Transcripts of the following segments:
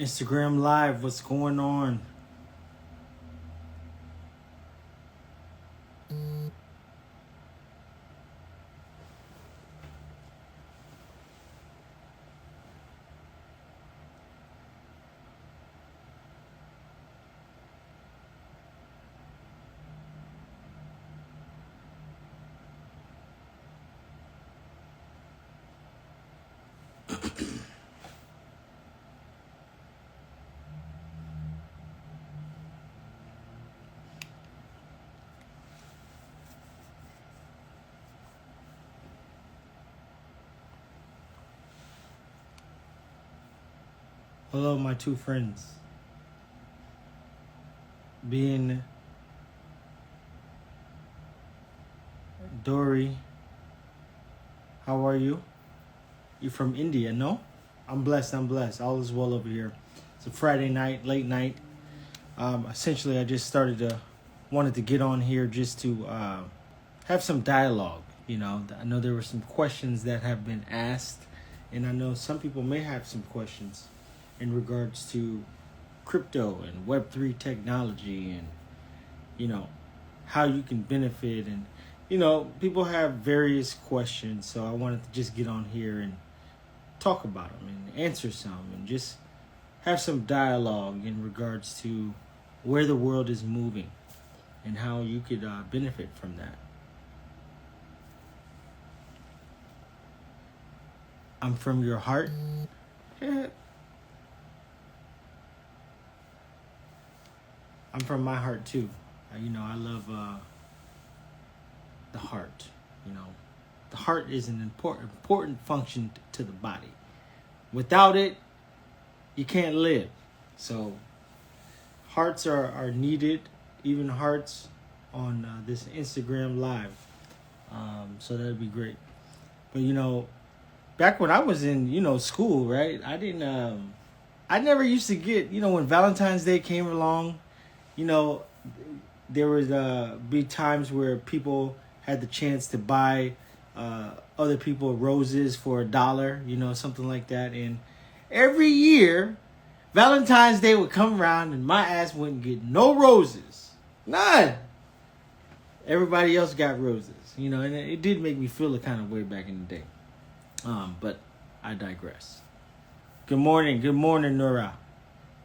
Instagram Live, what's going on? Hello, my two friends. Being Dory, how are you? You from India, no? I'm blessed, I'm blessed. All is well over here. It's a Friday night, late night. Essentially, I just wanted to get on here just to have some dialogue. I know there were some questions that have been asked, and I know some people may have some questions in regards to crypto and Web3 technology and, you know, how you can benefit. And, people have various questions. So I wanted to just get on here and talk about them and answer some and just have some dialogue in regards to where the world is moving and how you could benefit from that. I'm from your heart. Yeah. I'm from my heart too. I love the heart. You know, the heart is an important function to the body. Without it, you can't live. So hearts are needed, even hearts on this Instagram live. So that'd be great. But back when I was in school, right? I never used to get when Valentine's Day came along. You know, there would be times where people had the chance to buy other people roses for $1, something like that. And every year, Valentine's Day would come around and my ass wouldn't get no roses. None. Everybody else got roses, and it did make me feel a kind of way back in the day. But I digress. Good morning, Nora.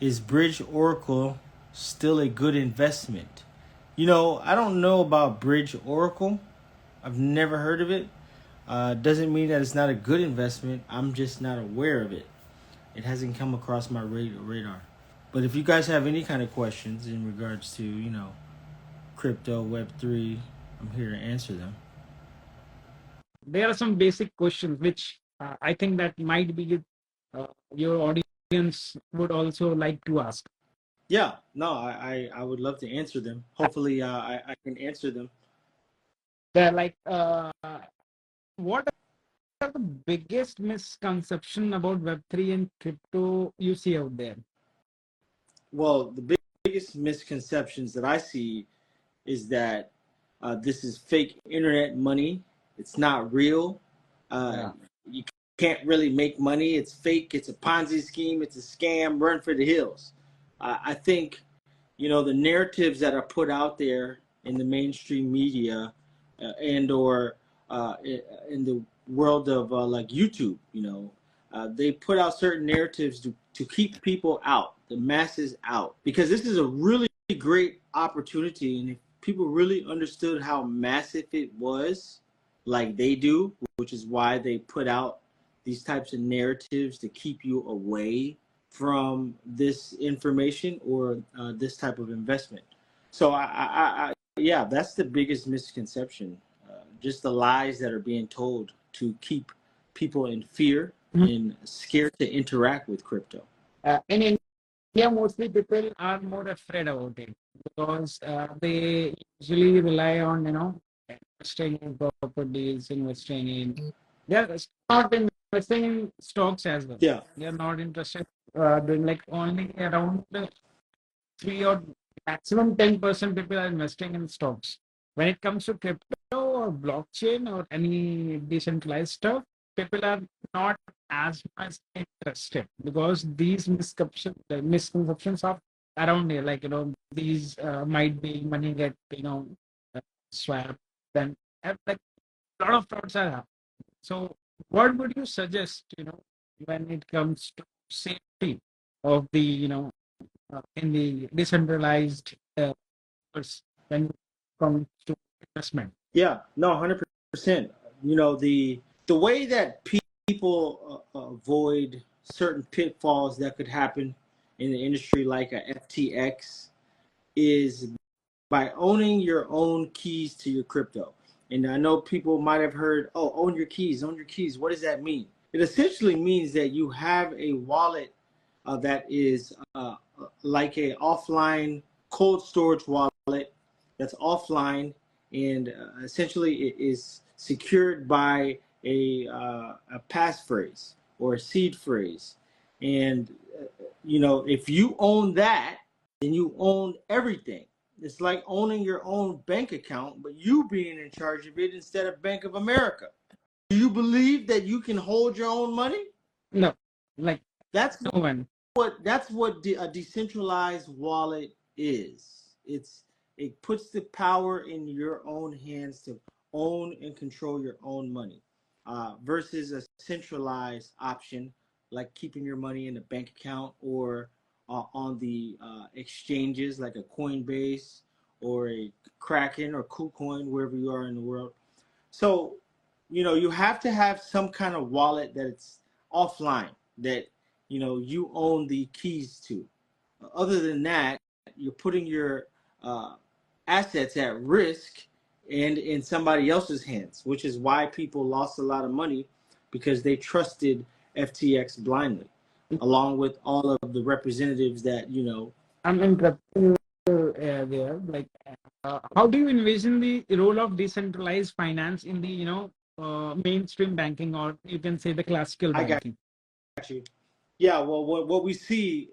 Is Bridge Oracle still a good investment? I don't know about Bridge Oracle. I've never heard of it. Doesn't mean that it's not a good investment. I'm just not aware of it. It hasn't come across my radar. But if you guys have any kind of questions in regards to, crypto, Web3, I'm here to answer them. There are some basic questions which I think that might be your audience would also like to ask. Yeah, no, I would love to answer them. Hopefully, I can answer them. They're like, what are the biggest misconception about Web3 and crypto you see out there? Well, the biggest misconceptions that I see is that this is fake internet money. It's not real. Yeah. You can't really make money. It's fake. It's a Ponzi scheme. It's a scam. Run for the hills. I think, the narratives that are put out there in the mainstream media and or in the world of like YouTube, they put out certain narratives to keep people out, the masses out, because this is a really great opportunity. And if people really understood how massive it was, like they do, which is why they put out these types of narratives to keep you away from this information or this type of investment. So yeah, that's the biggest misconception. Just the lies that are being told to keep people in fear and scared to interact with crypto. In India, mostly people are more afraid about it because they usually rely on, investing in properties, investing in, they're not investing in stocks as well. Yeah. They're not interested doing like only around 3 or maximum 10% people are investing in stocks. When it comes to crypto or blockchain or any decentralized stuff, people are not as much interested because these misconceptions are around here. Like, these might be money get, uh, swapped. Then, like, a lot of thoughts are happening. So, what would you suggest, when it comes to safety of the, in the decentralized when it comes to investment? Yeah, no, 100%. The way that people avoid certain pitfalls that could happen in the industry, like a FTX, is by owning your own keys to your crypto. And I know people might have heard, oh, own your keys, own your keys. What does that mean? It essentially means that you have a wallet that is like a offline cold storage wallet that's offline, and essentially it is secured by a passphrase or a seed phrase. And if you own that, then you own everything. It's like owning your own bank account, but you being in charge of it instead of Bank of America. Do you believe that you can hold your own money? No, like, That's no one. what a decentralized wallet is. It puts the power in your own hands to own and control your own money, versus a centralized option like keeping your money in a bank account or on the exchanges like a Coinbase or a Kraken or KuCoin, wherever you are in the world. So, you have to have some kind of wallet that it's offline, that you own the keys to. Other than that, you're putting your uh, assets at risk and in somebody else's hands, which is why people lost a lot of money, because they trusted FTX blindly, along with all of the representatives that I'm interrupting you there. Like, how do you envision the role of decentralized finance in the, mainstream banking, or you can say the classical I got banking? you. Yeah, well, what we see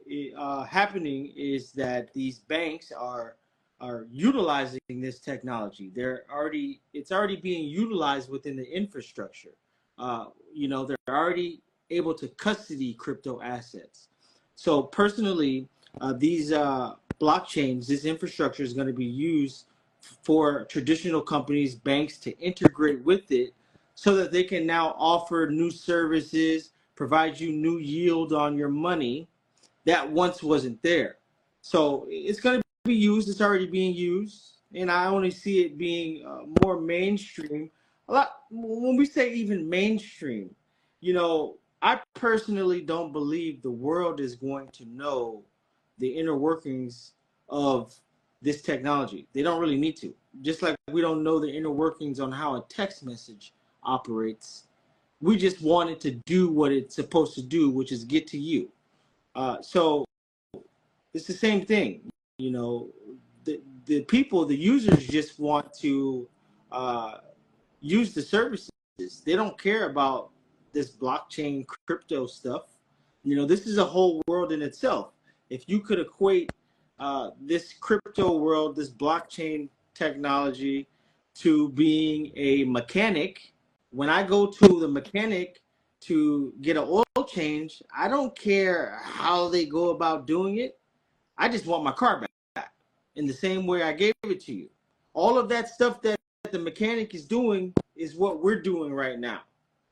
happening is that these banks are utilizing this technology. It's already being utilized within the infrastructure. They're already able to custody crypto assets. So personally, these blockchains, this infrastructure is going to be used for traditional companies, banks to integrate with it, so that they can now offer new services, provide you new yield on your money that once wasn't there. So it's going to be used. It's already being used, and I only see it being more mainstream. A lot when we say even mainstream, I personally don't believe the world is going to know the inner workings of this technology. They don't really need to. Just like we don't know the inner workings on how a text message operates. We just want it to do what it's supposed to do, which is get to you. So it's the same thing. You know, the people, the users, just want to uh, use the services. They don't care about this blockchain crypto stuff. This is a whole world in itself. If you could equate this crypto world, this blockchain technology, to being a mechanic, when I go to the mechanic to get an oil change, I don't care how they go about doing it. I just want my car back in the same way I gave it to you. All of that stuff that the mechanic is doing is what we're doing right now.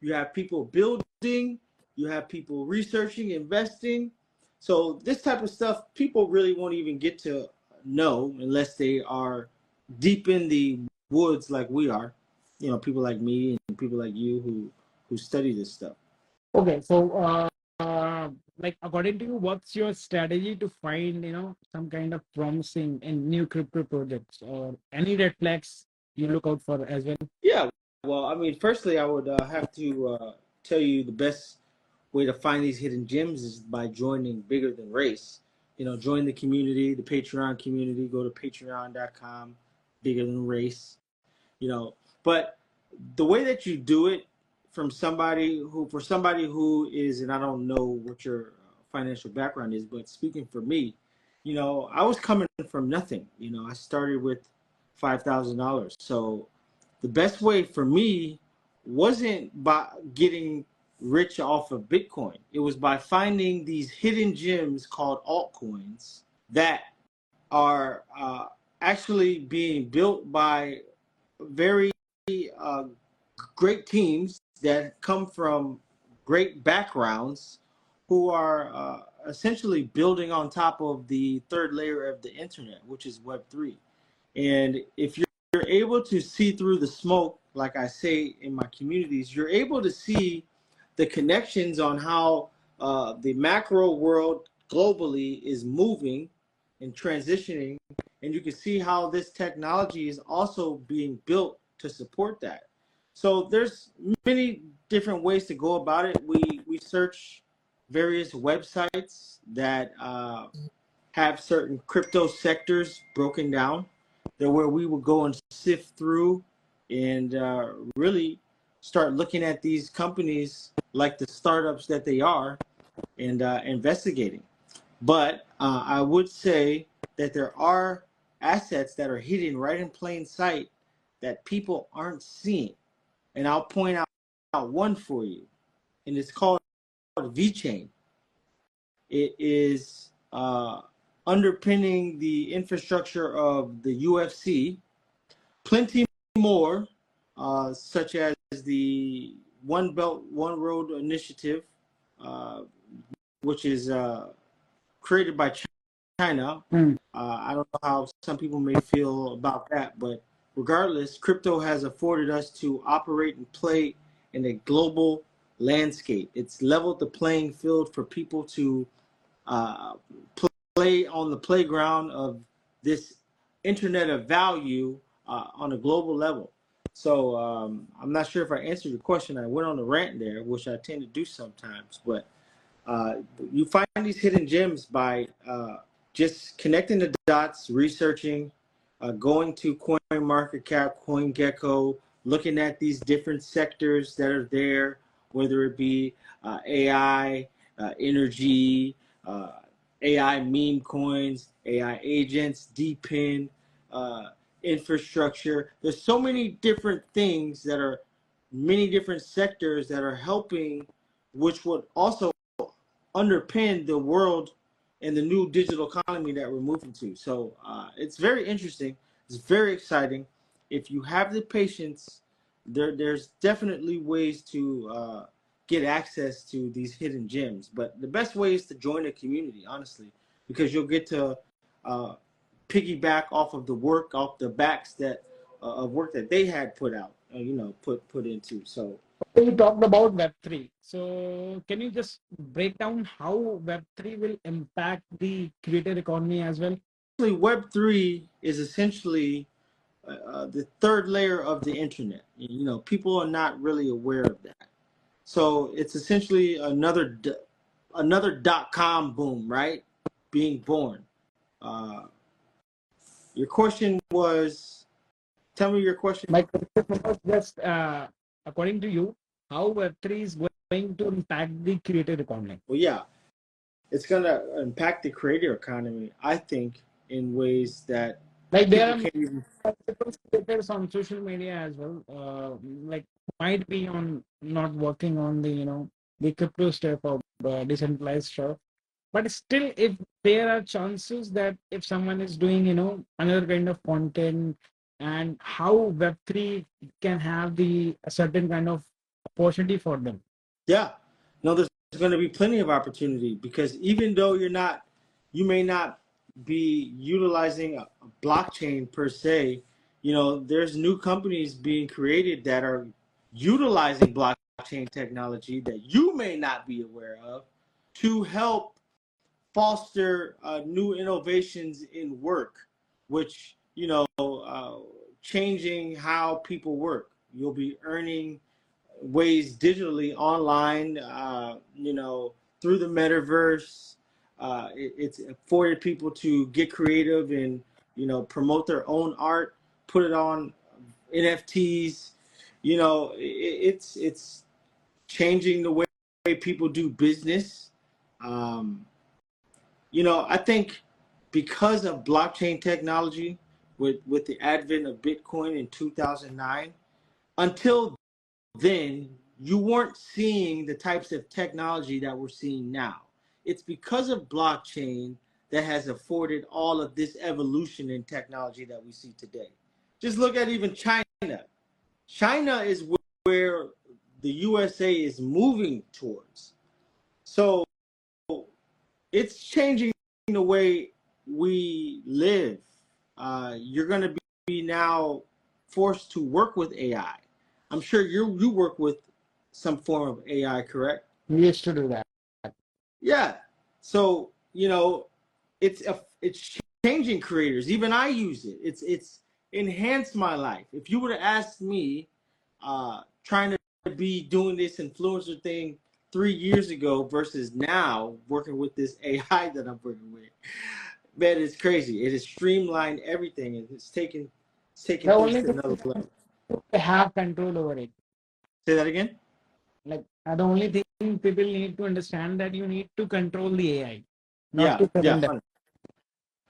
You have people building, you have people researching, investing. So this type of stuff, people really won't even get to know unless they are deep in the woods like we are. People like me and people like you who study this stuff. Okay, so like, according to you, what's your strategy to find, some kind of promising and new crypto projects, or any red flags you look out for as well? Yeah, well, I mean, firstly, I would have to tell you the best way to find these hidden gems is by joining Bigger Than Race. Join the community, the Patreon community. Go to patreon.com, Bigger Than Race. But the way that you do it for somebody who is, and I don't know what your financial background is, but speaking for me, I was coming from nothing. I started with $5,000. So the best way for me wasn't by getting rich off of Bitcoin. It was by finding these hidden gems called altcoins that are actually being built by very uh, great teams that come from great backgrounds who are essentially building on top of the third layer of the internet, which is Web3. And if you're able to see through the smoke, like I say in my communities, you're able to see the connections on how the macro world globally is moving and transitioning. And you can see how this technology is also being built to support that. So there's many different ways to go about it. We search various websites that have certain crypto sectors broken down. That where we will go and sift through and really start looking at these companies like the startups that they are and investigating. But I would say that there are assets that are hidden right in plain sight that people aren't seeing. And I'll point out one for you, and it's called VeChain. It is underpinning the infrastructure of the UFC, plenty more, such as the One Belt, One Road initiative, uh, which is created by China. I don't know how some people may feel about that, but regardless, crypto has afforded us to operate and play in a global landscape. It's leveled the playing field for people to uh, play on the playground of this internet of value on a global level. So I'm not sure if I answered your question. I went on a rant there, which I tend to do sometimes, but uh, you find these hidden gems by just connecting the dots, researching, going to CoinMarketCap, CoinGecko, looking at these different sectors that are there, whether it be AI, energy, uh, AI meme coins, AI agents, DPIN, uh, infrastructure. There's so many different things that are many different sectors that are helping, which would also underpin the world and the new digital economy that we're moving to. So it's very interesting. It's very exciting. If you have the patience, there's definitely ways to get access to these hidden gems. But the best way is to join a community, honestly, because you'll get to piggyback off of the work, off the backs that of work that they had put out, put into. So We talked about Web3. So can you just break down how Web3 will impact the creator economy as well? Web3 is essentially the third layer of the internet. People are not really aware of that. So it's essentially another .com boom, right? Being born. Uh, your question was, tell me your question. My question was just, according to you, how Web3 is going to impact the creator economy? Well, yeah, it's going to impact the creator economy, I think, in ways that Like there people are can't even. multiple creators on social media as well, like might be on not working on the the crypto stuff or decentralized stuff, but still, if there are chances that if someone is doing another kind of content, and how Web3 can have the a certain kind of opportunity for them. Yeah, no, there's going to be plenty of opportunity because even though you may not be utilizing a blockchain per se, there's new companies being created that are utilizing blockchain technology that you may not be aware of to help foster new innovations in work, which, changing how people work. You'll be earning ways digitally online, through the metaverse. It's afforded people to get creative and, promote their own art, put it on NFTs. It's changing the way people do business. Um, I think because of blockchain technology, with the advent of Bitcoin in 2009, until then, you weren't seeing the types of technology that we're seeing now. It's because of blockchain that has afforded all of this evolution in technology that we see today. Just look at even China. China is where the USA is moving towards. So it's changing the way we live. You're going to be now forced to work with AI. I'm sure you work with some form of AI, correct? We used to do that. Yeah. So it's changing creators. Even I use it. It's enhanced my life. If you would have asked me, trying to be doing this influencer thing 3 years ago versus now working with this AI that I'm working with, man, it's crazy. It has streamlined everything, and it's taken The things only to thing another level. to have control over it. Say that again. Like the only thing people need to understand that you need to control the AI, not Yeah, to yeah, surrender.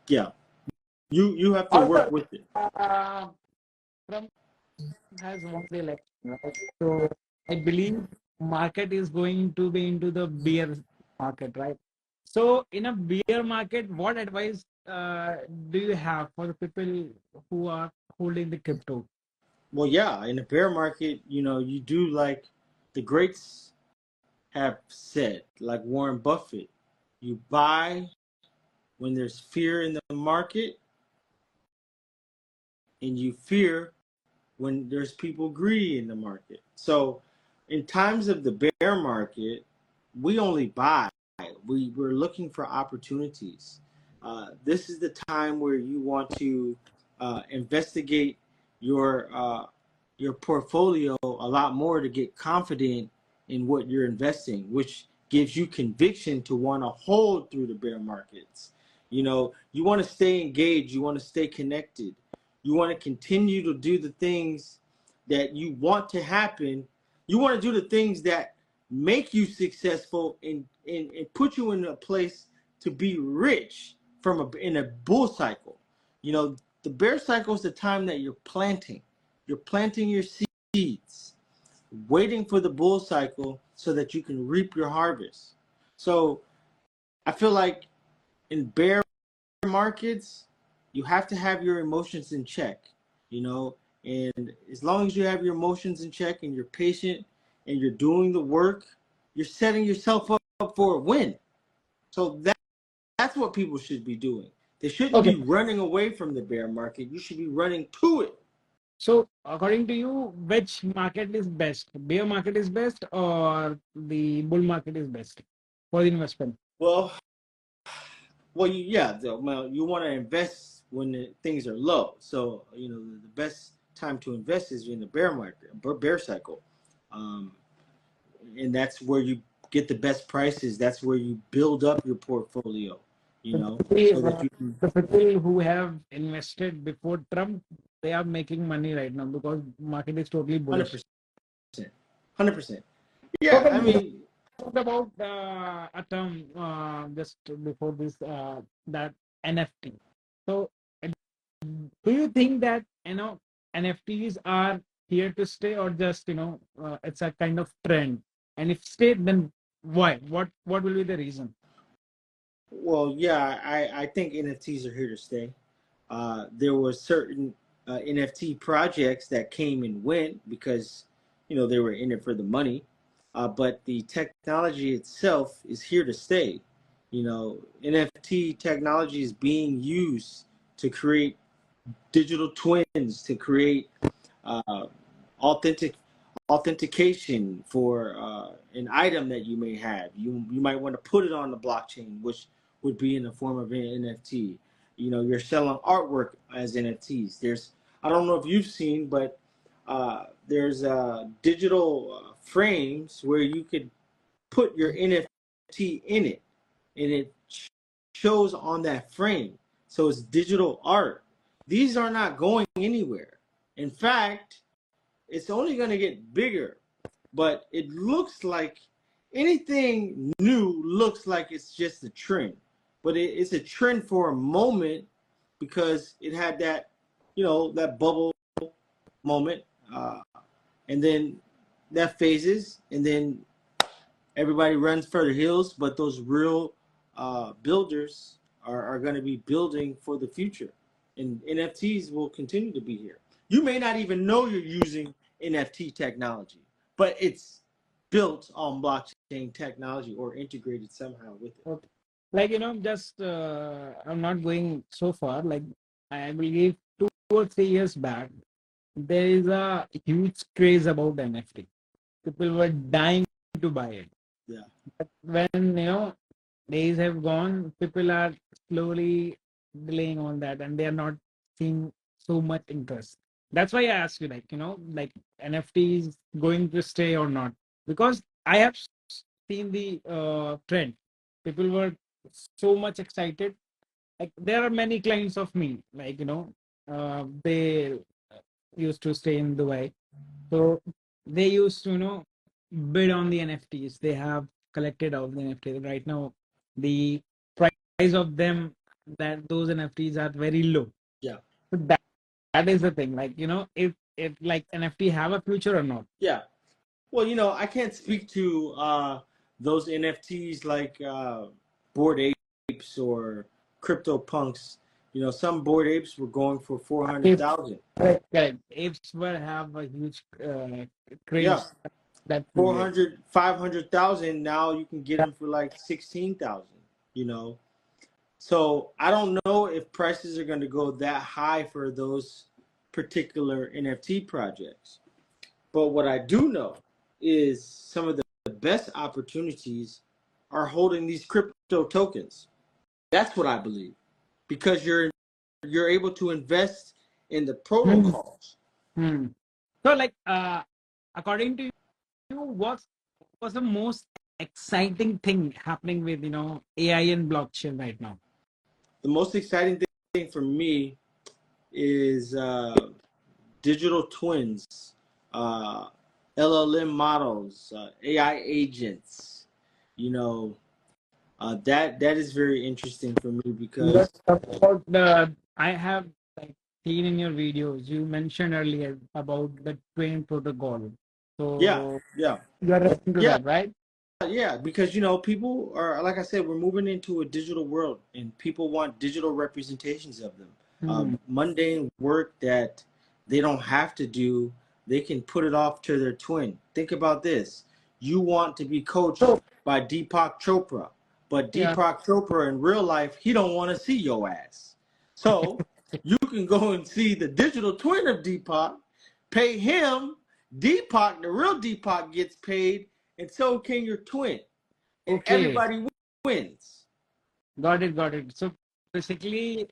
yeah. You have to work Also, with it. Trump has won the election, right? So I believe market is going to be into the bear market, right? So in a bear market, what advice do you have for the people who are holding the crypto? Well, yeah, in the bear market, you do like the greats have said, like Warren Buffett, you buy when there's fear in the market, and you fear when there's people greedy in the market. So in times of the bear market, we only buy. We're looking for opportunities. This is the time where you want to investigate your uh, your portfolio a lot more to get confident in what you're investing, which gives you conviction to want to hold through the bear markets. You want to stay engaged. You want to stay connected. You want to continue to do the things that you want to happen. You want to do the things that make you successful and put you in a place to be rich in a bull cycle. The bear cycle is the time that you're planting. You're planting your seeds, waiting for the bull cycle so that you can reap your harvest. So I feel like in bear markets, you have to have your emotions in check, you know, and as long as you have your emotions in check and you're patient and you're doing the work, you're setting yourself up for a win. So that's what people should be doing. They shouldn't Okay. be running away from the bear market. You should be running to it. So according to you, which market is best? Bear market is best or the bull market is best for the investment? Well, you want to invest when things are low. So the best time to invest is in the bear market, bear cycle, um, and that's where you get the best prices. That's where you build up your portfolio. So So basically, that you can the people who have invested before Trump, they are making money right now because market is totally hundred bullish. percent, 100%. Yeah, Okay, I we mean, talked about a term just before this that NFT. So do you think that NFTs are here to stay or just it's a kind of trend? And if stay, then why? What will be the reason? well, yeah, I think NFTs are here to stay. There were certain NFT projects that came and went because they were in it for the money. But the technology itself is here to stay. NFT technology is being used to create digital twins, to create uh, authentic authentication for an item that you may have. You might want to put it on the blockchain, which would be in the form of an NFT. You're selling artwork as NFTs. I don't know if you've seen, but there's digital frames where you could put your NFT in it, and it shows on that frame. So it's digital art. These are not going anywhere. In fact, it's only going to get bigger, but it looks like anything new looks like it's just a trend, but it's a trend for a moment because it had that, that bubble moment, and then that phases, and then everybody runs for the hills. But those real builders are going to be building for the future, and NFTs will continue to be here. You may not even know you're using NFT technology, but it's built on blockchain technology or integrated somehow with it. Okay. Like, just I'm not going so far. Like, I believe 2 or 3 years back, there is a huge craze about NFT. People were dying to buy it. Yeah. But when days have gone, people are slowly delaying on that, and they are not seeing so much interest. That's why I asked you, like, like NFT is going to stay or not, because I have seen the trend. People were so much excited. Like, there are many clients of me, like, they used to stay in Dubai, so they used to, bid on the NFTs. They have collected all the NFTs. Right now, the price of them, that those NFTs are very low. Yeah. So that is the thing. Like, if like NFT have a future or not. Yeah. Well, I can't speak to those NFTs like Bored Apes or Crypto Punks. Some Bored Apes were going for 400,000. Correct, correct. Apes will have a huge Yeah, craze that period. 400, 500,000. Now you can get them for like 16,000. You know, so I don't know if prices are going to go that high for those particular NFT projects. But what I do know is some of the best opportunities are holding these crypto tokens. That's what I believe, because you're able to invest in the Hmm. protocols. Hmm. So, like, according to you, what was the most exciting thing happening with AI and blockchain right now? The most exciting thing for me is digital twins, uh, LLM models, AI agents. You know, that is very interesting for me Let's because talk about the. I have like seen in your videos. You mentioned earlier about the twin protocol. yeah, So yeah, you are referring to yeah. that, right? Yeah, because people are, like I said, we're moving into a digital world, and people want digital representations of them. Hmm. Mundane work that they don't have to do, they can put it off to their twin. Think about this: you want to be coached So by Deepak Chopra, but yeah. Deepak Chopra in real life, he don't want to see your ass. So you can go and see the digital twin of Deepak, pay him. Deepak, the real Deepak, gets paid, and so can your twin, and Okay. everybody wins. Got it, got it. So basically,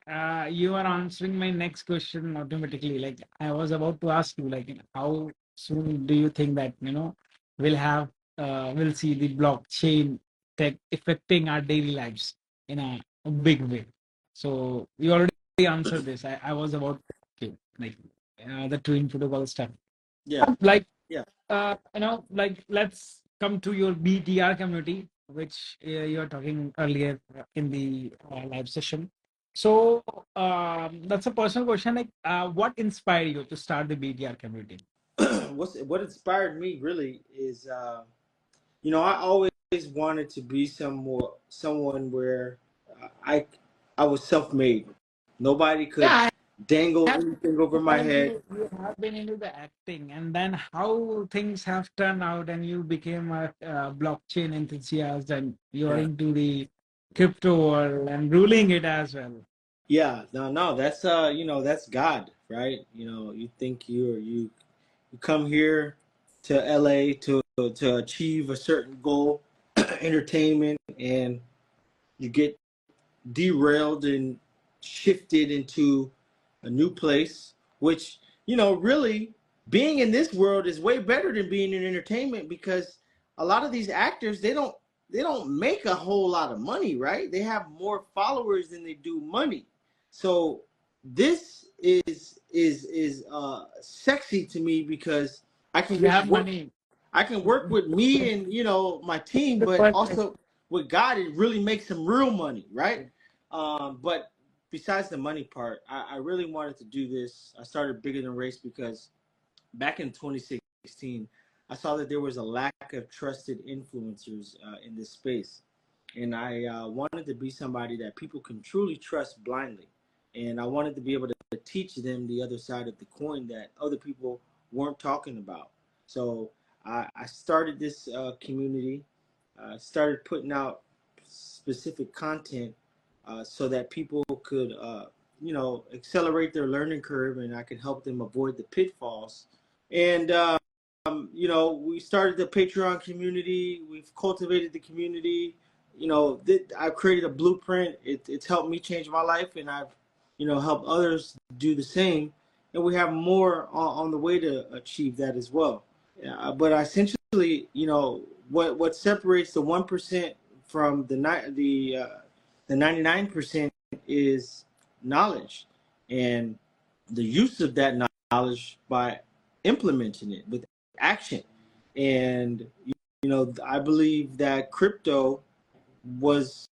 you are answering my next question automatically. Like, I was about to ask you, like, how soon do you think that we'll have we'll see the blockchain tech affecting our daily lives in a big way? So you already answered this. I was about to ask you, like, the twin protocol stuff. Yeah, Like, yeah. like, let's come to your BTR community, which you were talking earlier in the live session. So that's a personal question. Like, what inspired you to start the BTR community? What inspired me really is, I always wanted to be someone where I I was self-made. Nobody could Yeah, dangle I anything over my like head. you have been into the acting, and then how things have turned out, and you became a blockchain enthusiast, and you are Yeah, into the crypto world and ruling it as well. yeah. No, no. That's that's God, right? You think you come here to LA to achieve a certain goal, entertainment, and you get derailed and shifted into a new place, which, really being in this world is way better than being in entertainment, because a lot of these actors, they don't make a whole lot of money, right? They have more followers than they do money. So this is sexy to me, because I can You just have work money. I can work with me and my team, but also with God, it really makes some real money, right? But besides the money part, I really wanted to do this. I started Bigger Than Race because back in 2016, I saw that there was a lack of trusted influencers in this space, and I wanted to be somebody that people can truly trust blindly, and I wanted to be able to teach them the other side of the coin that other people weren't talking about. So I started this community, started putting out specific content so that people could, accelerate their learning curve, and I could help them avoid the pitfalls. And we started the Patreon community. We've cultivated the community. I've created a blueprint. It's helped me change my life, and I've, helped others do the same. And we have more on the way to achieve that as well. But essentially, what separates the 1% from the 99% is knowledge, and the use of that knowledge by implementing it with action. And I believe that crypto was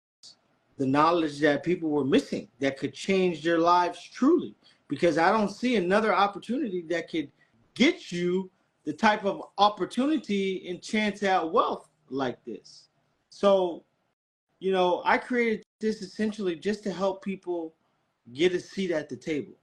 the knowledge that people were missing that could change their lives truly, because I don't see another opportunity that could get you the type of opportunity and chance at wealth like this. So I created this essentially just to help people get a seat at the table.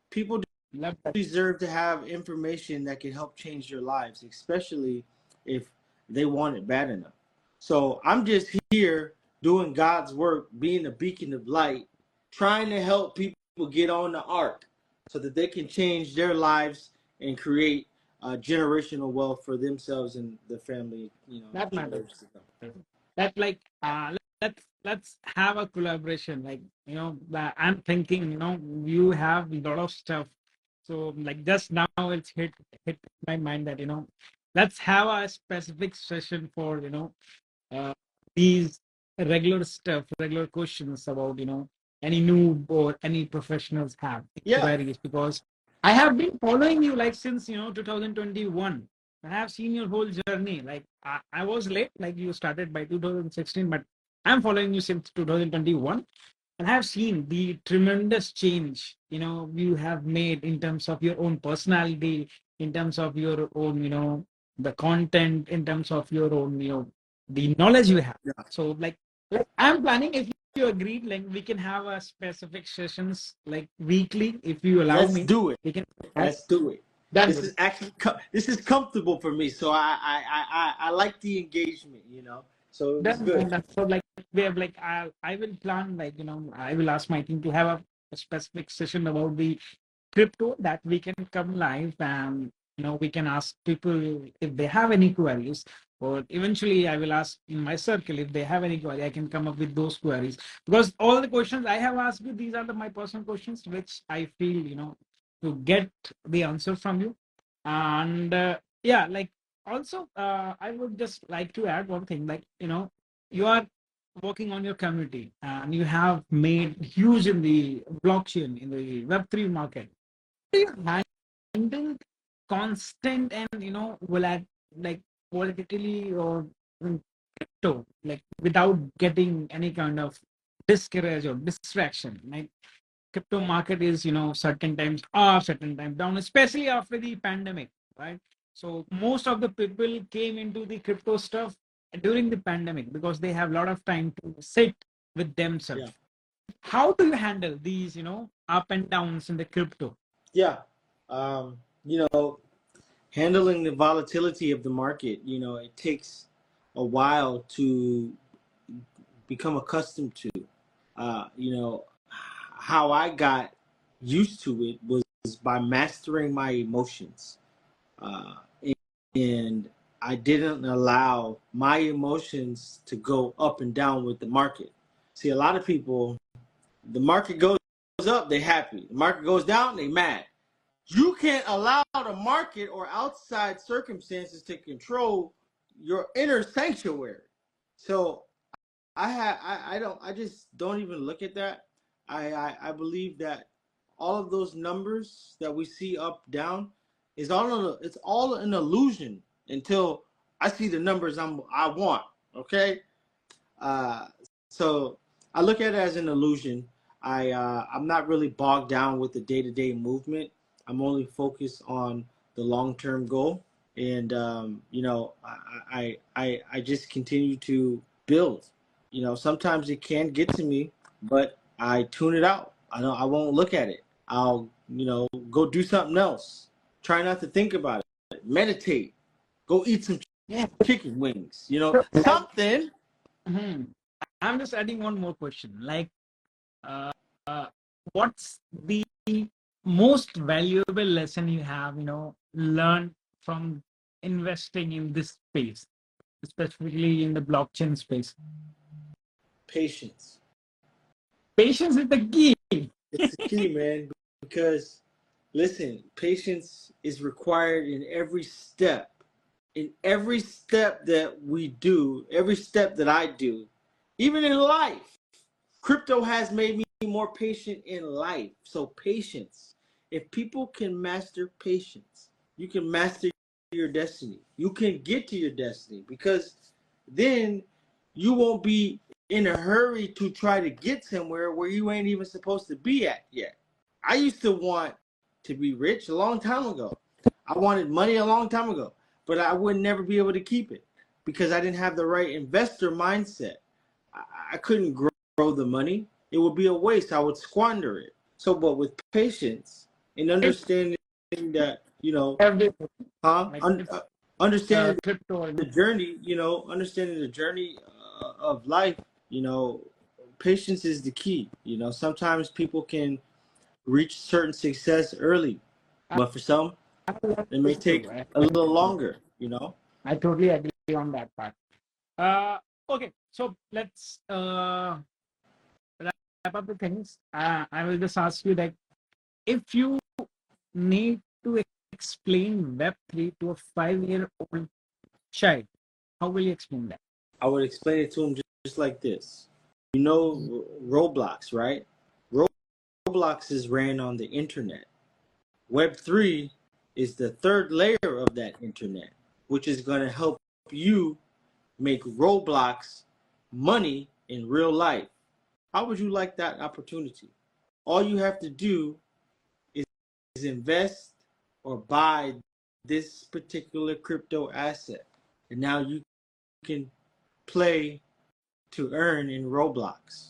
People Love that. deserve to have information that can help change their lives, especially if they want it bad enough. So I'm just here doing God's work, being a beacon of light, trying to help people get on the arc so that they can change their lives and create generational wealth for themselves and their family, That matters. generations to come. That like let's have a collaboration. Like that I'm thinking. You have a lot of stuff. So like just now it's hit my mind that let's have a specific session for uh, these regular questions about any noob or any professionals have Yeah, queries, because I have been following you like since 2021. I have seen your whole journey. Like I was late, like you started by 2016, but I'm following you since 2021, and I have seen the tremendous change you have made in terms of your own personality, in terms of your own the content, in terms of your own the knowledge you have. yeah. So like I'm planning, if you agreed, like we can have a specific sessions like weekly, if you allow Let's me. do it. We can have Let's do it. done This with is actually this is comfortable for me, so I like the engagement, So it was done, good. done. So like we have like I will plan, like I will ask my team to have a specific session about the crypto, that we can come live, and we can ask people if they have any queries, or eventually I will ask in my circle if they have any query. I can come up with those queries, because all the questions I have asked you, these are my personal questions which I feel to get the answer from you. And yeah, like also I would just like to add one thing, like you are working on your community and you have made huge in the blockchain, in the Web3 market. Do you handle constant and like volatility or crypto, like without getting any kind of discourage or distraction? Like crypto market is certain times up, certain times down, especially after the pandemic, right? So most of the people came into the crypto stuff during the pandemic because they have a lot of time to sit with Yeah. themselves. How do you handle these up and downs in the crypto? Yeah. You know, handling the volatility of the market, it takes a while to become accustomed to. How I got used to it was by mastering my emotions. Uh, and I didn't allow my emotions to go up and down with the market. See, a lot of people, the market goes up, they happy. The market goes down, they mad. You can't allow the market or outside circumstances to control your inner sanctuary. So I just don't even look at that. I believe that all of those numbers that we see up down it's all an illusion until I see the numbers I want. Okay, uh, so I look at it as an illusion. I'm not really bogged down with the day to day movement. I'm only focused on the long term goal, and I just continue to build. Sometimes it can get to me, but I tune it out. I won't look at it. I'll go do something else. Try not to think about it. Meditate. Go eat some Yeah. chicken wings. So, Something. hmm, I'm just adding one more question. Like, uh, uh, what's the most valuable lesson you have, learned from investing in this space, specifically in the blockchain space? Patience. Patience is the key. It's the key, man. Because listen, patience is required in every step. In every step that we do, every step that I do, even in life. Crypto has made me more patient in life. So patience. If people can master patience, you can master your destiny. You can get to your destiny because then you won't be in a hurry to try to get somewhere where you ain't even supposed to be at yet. I used to want to be rich a long time ago. I wanted money a long time ago, but I would never be able to keep it because I didn't have the right investor mindset. I couldn't grow the money. It would be a waste. I would squander it. So, but with patience and It's understanding that, everything. huh? Like it's Understanding crypto. the journey, understanding the journey of life, you know, patience is the key. Sometimes people can reach certain success early, I, but for some, I love it may this take too. a little longer. I totally agree on that part. Uh, okay, so let's wrap up the things. I will just ask you that if you need to explain Web3 to a 5-year-old child, how will you explain that? I would explain it to them just like this. Roblox, right? Roblox is ran on the internet. Web3 is the third layer of that internet, which is going to help you make Roblox money in real life. How would you like that opportunity? All you have to do is invest or buy this particular crypto asset. And now you can play to earn in Roblox.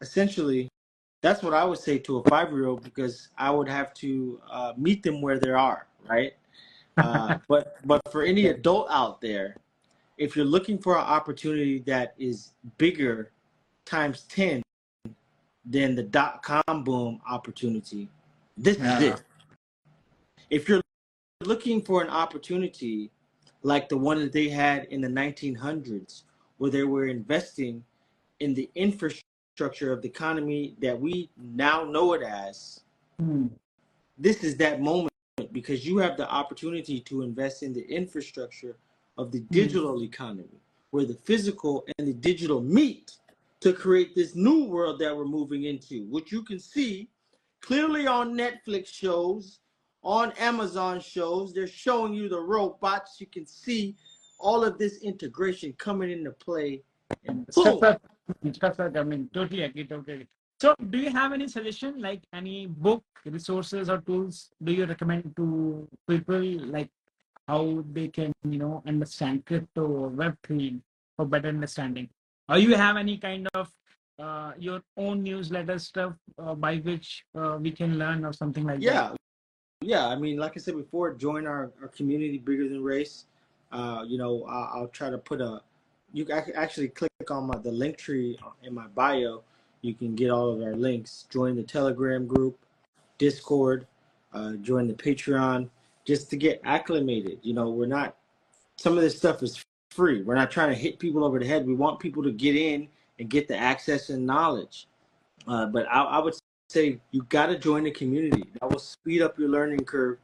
Essentially, that's what I would say to a 5-year-old because I would have to meet them where they are, right? But for any adult out there, if you're looking for an opportunity that is bigger times 10 than the .com boom opportunity, this is Yeah. it. If you're looking for an opportunity like the one that they had in the 1900s, where they were investing in the infrastructure of the economy that we now know it as, Hmm. this is that moment because you have the opportunity to invest in the infrastructure of the Hmm. digital economy, where the physical and the digital meet to create this new world that we're moving into, which you can see clearly on Netflix shows, on Amazon shows. They're showing you the robots. You can see all of this integration coming into play, and Stuff boom. that, stuff that, I mean, totally agree, totally agree. So, do you have any suggestion, like any book, resources, or tools do you recommend to people, like how they can, understand crypto or Web3 for better understanding? Or you have any kind of your own newsletter stuff by which we can learn or something like that? Yeah, I mean, like I said before, join our community bigger than race. I'll try to put you can actually click on the link tree in my bio. You can get all of our links. Join the Telegram group, Discord, join the Patreon, just to get acclimated. We're not, some of this stuff is free. We're not trying to hit people over the head. We want people to get in and get the access and knowledge. But I would say you got to join the community. That will speed up your learning curve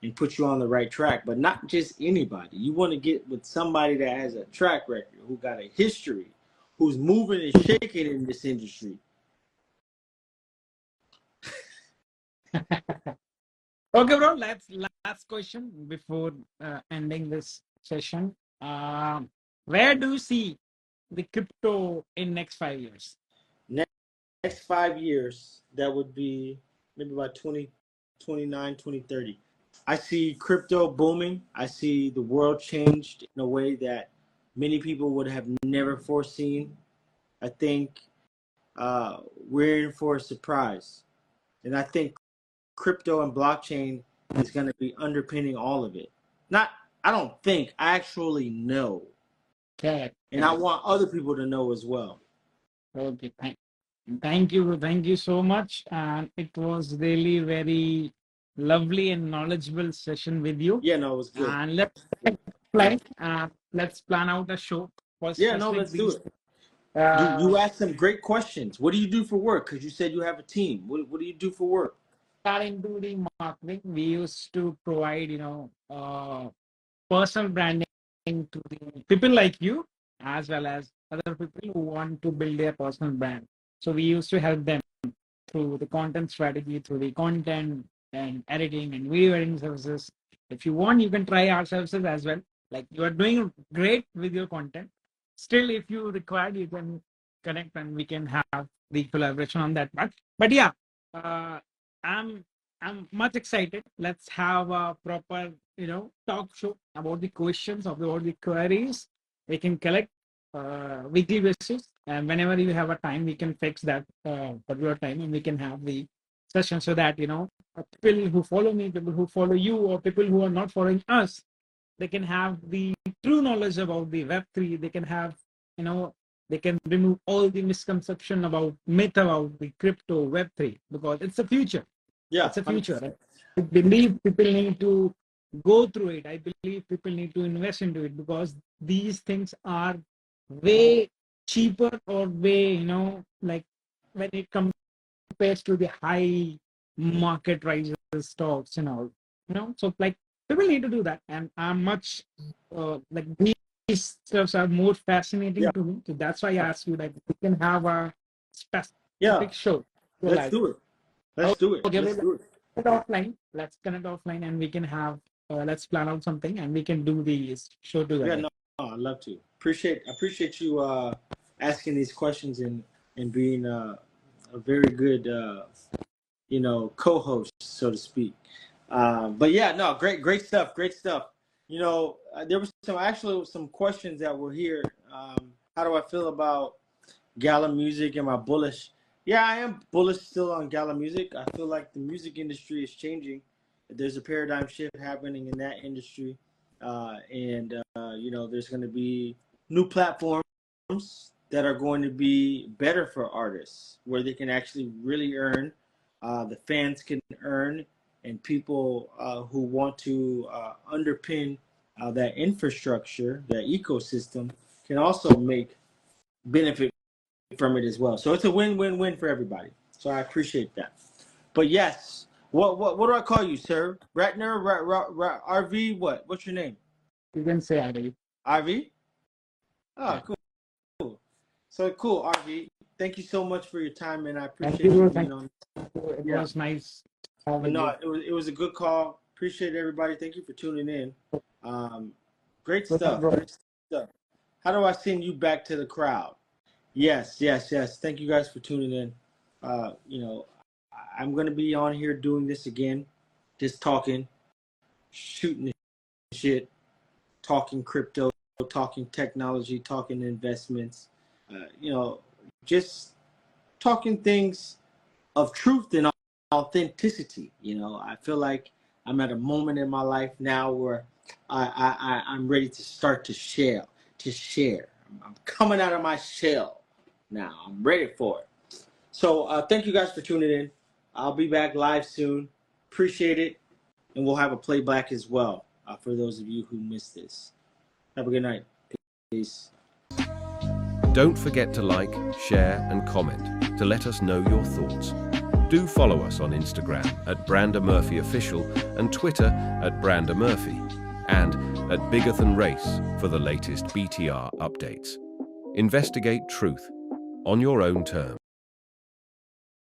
and put you on the right track. But not just anybody. You want to get with somebody that has a track record, who got a history, who's moving and shaking in this industry. Okay, bro. Last question before ending this session. Where do you see the crypto in next 5 years? Next 5 years, that would be maybe about 2029, 2030. I see crypto booming. I see the world changed in a way that many people would have never foreseen. I think we're in for a surprise. And I think crypto and blockchain is going to be underpinning all of it. Not, I don't think, I actually know. Okay. And I want other people to know as well. Okay. Thank you. Thank you so much. And it was really very lovely and knowledgeable session with you. Yeah, no, it was good. And let's plan out a show for Yeah, no, specific let's do these. it. You asked some great questions. What do you do for work? Because you said you have a team. What do you do for work? Into the marketing, we used to provide, personal branding to the people like you, as well as other people who want to build their personal brand. So we used to help them through the content strategy, through the content and editing and video editing services. If you want, you can try our services as well. Like, you are doing great with your content. Still, if you require, you can connect and we can have the collaboration on that part. But yeah, uh, I'm I'm much excited. Let's have a proper, talk show about the questions, about the queries. We can collect weekly basis, and whenever you have a time, we can fix that particular time, and we can have the session so that people who follow me, people who follow you, or people who are not following us, they can have the true knowledge about the Web3. They can have, they can remove all the misconception about myth about the crypto Web3, because it's the future. Yeah, It's a future. Right? I believe people need to go through it. I believe people need to invest into it, because these things are way cheaper, or way, like, when it compares to the high market rises stocks and all, so, like, people need to do that. And I'm much like, these stuffs are more fascinating yeah, to me. So that's why I asked you, like, we can have a yeah. specific show. Let's do it. Let's do it. Okay, Let's do it. offline. Let's connect offline, and we can have. Let's plan out something, and we can do the show Yeah, together. no, I'd love to. Appreciate you asking these questions and being a very good co-host, so to speak. But yeah, no, great stuff. There was some questions that were here. How do I feel about Gala Music? Am I bullish? Yeah, I am bullish still on Gala Music. I feel like the music industry is changing. There's a paradigm shift happening in that industry, and there's going to be new platforms that are going to be better for artists, where they can actually really earn. The fans can earn, and people who want to underpin that infrastructure, that ecosystem, can also benefit from it as well. So it's a win-win-win for everybody. So I appreciate that. But yes, what do I call you, sir? Ratner, RV, what? What's your name? You can say RV. RV? Oh, Yeah. cool. So cool, RV. Thank you so much for your time, man. I Thank appreciate you. you being on. It Yeah. was nice. But no, it was a good call. Appreciate everybody. Thank you for tuning in. Great stuff. Great stuff. How do I send you back to the crowd? Yes. Thank you guys for tuning in. I'm gonna be on here doing this again, just talking, shooting the shit, talking crypto, talking technology, talking investments. Just talking things of truth and authenticity. I feel like I'm at a moment in my life now where I'm ready to start to share. I'm coming out of my shell now. I'm ready for it. So thank you guys for tuning in. I'll be back live soon. Appreciate it. And we'll have a playback as well for those of you who missed this. Have a good night. Peace. Don't forget to like, share and comment to let us know your thoughts. Do follow us on Instagram at Brando Murphy Official and Twitter at Brando Murphy, and at Bigathan Race for the latest BTR updates. Investigate truth on your own terms.